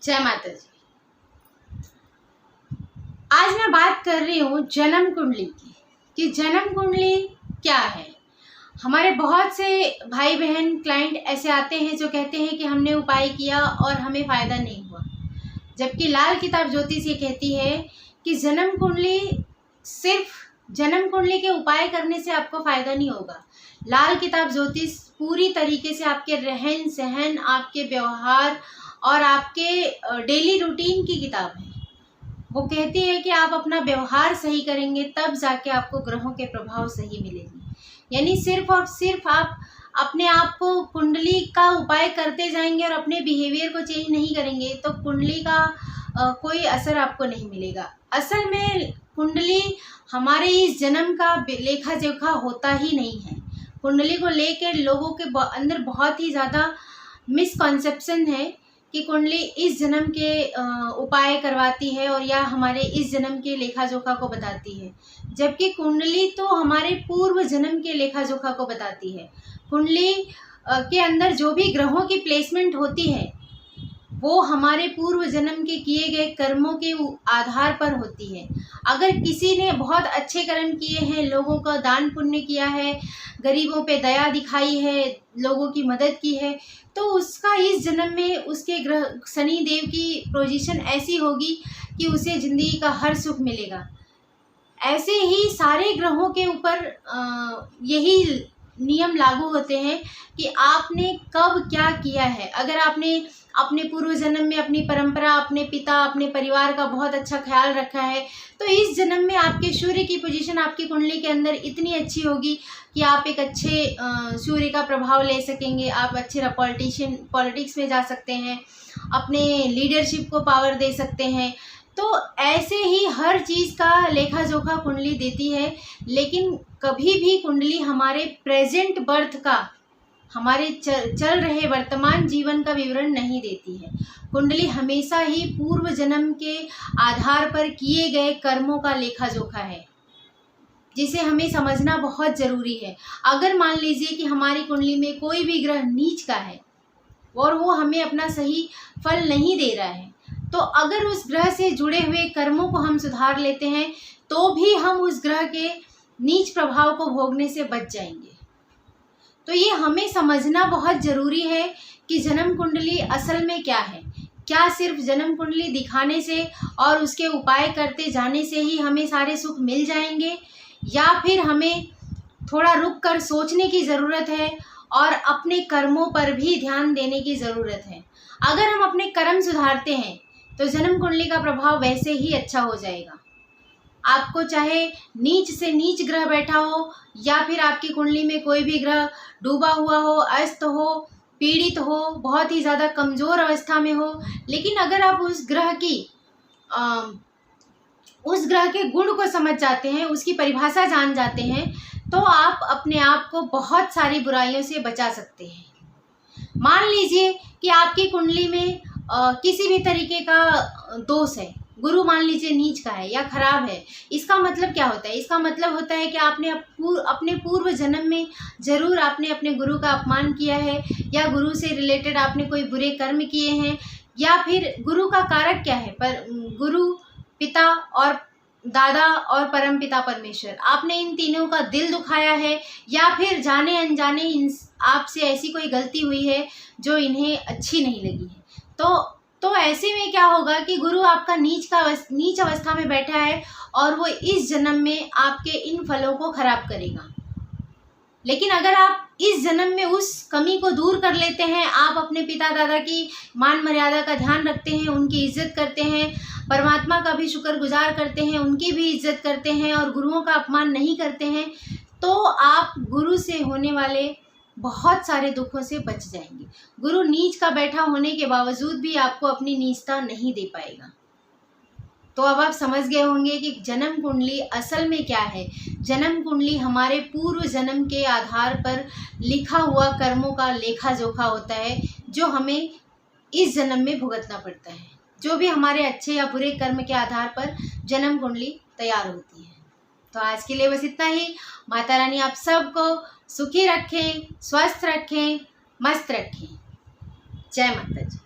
जय माता जी। आज मैं बात कर रही हूँ जन्म कुंडली की कि जन्म कुंडली क्या है। हमारे बहुत से भाई बहन क्लाइंट ऐसे आते हैं जो कहते हैं कि हमने उपाय किया और हमें फ़ायदा नहीं हुआ, जबकि लाल किताब ज्योतिष ये कहती है कि जन्म कुंडली सिर्फ जन्म कुंडली के उपाय करने से आपको फ़ायदा नहीं होगा। लाल किताब ज्योतिष पूरी तरीके से आपके रहन सहन, आपके व्यवहार और आपके डेली रूटीन की किताब है। वो कहती है कि आप अपना व्यवहार सही करेंगे तब जाके आपको ग्रहों के प्रभाव सही मिलेंगे। यानी सिर्फ और सिर्फ आप अपने आप को कुंडली का उपाय करते जाएंगे और अपने बिहेवियर को चेंज नहीं करेंगे तो कुंडली का कोई असर आपको नहीं मिलेगा। असल में कुंडली हमारे इस जन्म का लेखा जोखा होता ही नहीं है। कुंडली को लेकर लोगों के अंदर बहुत ही ज़्यादा मिसकॉन्सेप्शन है कि कुंडली इस जन्म के उपाय करवाती है और या हमारे इस जन्म के लेखा जोखा को बताती है, जबकि कुंडली तो हमारे पूर्व जन्म के लेखा जोखा को बताती है। कुंडली के अंदर जो भी ग्रहों की प्लेसमेंट होती है वो हमारे पूर्व जन्म के किए गए कर्मों के आधार पर होती है। अगर किसी ने बहुत अच्छे कर्म किए हैं, लोगों का दान पुण्य किया है, गरीबों पे दया दिखाई है, लोगों की मदद की है, तो उसका इस जन्म में उसके ग्रह शनि देव की पोजीशन ऐसी होगी कि उसे ज़िंदगी का हर सुख मिलेगा। ऐसे ही सारे ग्रहों के ऊपर यही नियम लागू होते हैं कि आपने कब क्या किया है। अगर आपने अपने पूर्व जन्म में अपनी परंपरा, अपने पिता, अपने परिवार का बहुत अच्छा ख्याल रखा है तो इस जन्म में आपके सूर्य की पोजीशन आपकी कुंडली के अंदर इतनी अच्छी होगी कि आप एक अच्छे सूर्य का प्रभाव ले सकेंगे। आप अच्छे पॉलिटिक्स में जा सकते हैं, अपने लीडरशिप को पावर दे सकते हैं। तो ऐसे ही हर चीज़ का लेखा जोखा कुंडली देती है, लेकिन कभी भी कुंडली हमारे प्रेजेंट बर्थ का, हमारे चल रहे वर्तमान जीवन का विवरण नहीं देती है। कुंडली हमेशा ही पूर्व जन्म के आधार पर किए गए कर्मों का लेखा जोखा है, जिसे हमें समझना बहुत ज़रूरी है। अगर मान लीजिए कि हमारी कुंडली में कोई भी ग्रह नीच का है और वो हमें अपना सही फल नहीं दे रहा है, तो अगर उस ग्रह से जुड़े हुए कर्मों को हम सुधार लेते हैं तो भी हम उस ग्रह के नीच प्रभाव को भोगने से बच जाएंगे। तो ये हमें समझना बहुत ज़रूरी है कि जन्म कुंडली असल में क्या है। क्या सिर्फ जन्म कुंडली दिखाने से और उसके उपाय करते जाने से ही हमें सारे सुख मिल जाएंगे, या फिर हमें थोड़ा रुक कर सोचने की ज़रूरत है और अपने कर्मों पर भी ध्यान देने की ज़रूरत है। अगर हम अपने कर्म सुधारते हैं तो जन्म कुंडली का प्रभाव वैसे ही अच्छा हो जाएगा। आपको चाहे नीच से नीच ग्रह बैठा हो या फिर आपकी कुंडली में कोई भी ग्रह डूबा हुआ हो, अस्त हो, पीड़ित हो, बहुत ही ज़्यादा कमज़ोर अवस्था में हो, लेकिन अगर आप उस ग्रह के गुण को समझ जाते हैं, उसकी परिभाषा जान जाते हैं, तो आप अपने आप को बहुत सारी बुराइयों से बचा सकते हैं। मान लीजिए कि आपकी कुंडली में किसी भी तरीके का दोष है, गुरु मान लीजिए नीच का है या खराब है। इसका मतलब क्या होता है? इसका मतलब होता है कि आपने अपने पूर्व जन्म में ज़रूर आपने अपने गुरु का अपमान किया है, या गुरु से रिलेटेड आपने कोई बुरे कर्म किए हैं, या फिर गुरु का कारक क्या है, पर गुरु, पिता और दादा और परम पिता परमेश्वर, आपने इन तीनों का दिल दुखाया है, या फिर जाने अनजाने आपसे ऐसी कोई गलती हुई है जो इन्हें अच्छी नहीं लगी है। तो ऐसे में क्या होगा कि गुरु आपका नीच अवस्था में बैठा है और वो इस जन्म में आपके इन फलों को खराब करेगा। लेकिन अगर आप इस जन्म में उस कमी को दूर कर लेते हैं, आप अपने पिता दादा की मान मर्यादा का ध्यान रखते हैं, उनकी इज्जत करते हैं, परमात्मा का भी शुक्रगुजार करते हैं, उनकी भी इज्जत करते हैं और गुरुओं का अपमान नहीं करते हैं, तो आप गुरु से होने वाले बहुत सारे दुखों से बच जाएंगे। गुरु नीच का बैठा होने के बावजूद भी आपको अपनी नीचता नहीं दे पाएगा। तो अब आप समझ गए होंगे कि जन्म कुंडली असल में क्या है। जन्म कुंडली हमारे पूर्व जन्म के आधार पर लिखा हुआ कर्मों का लेखा जोखा होता है, जो हमें इस जन्म में भुगतना पड़ता है। जो भी हमारे अच्छे या बुरे कर्म के आधार पर जन्म कुंडली तैयार होती है। तो आज के लिए बस इतना ही। माता रानी आप सबको सुखी रखें, स्वस्थ रखें, मस्त रखें। जय माता जी।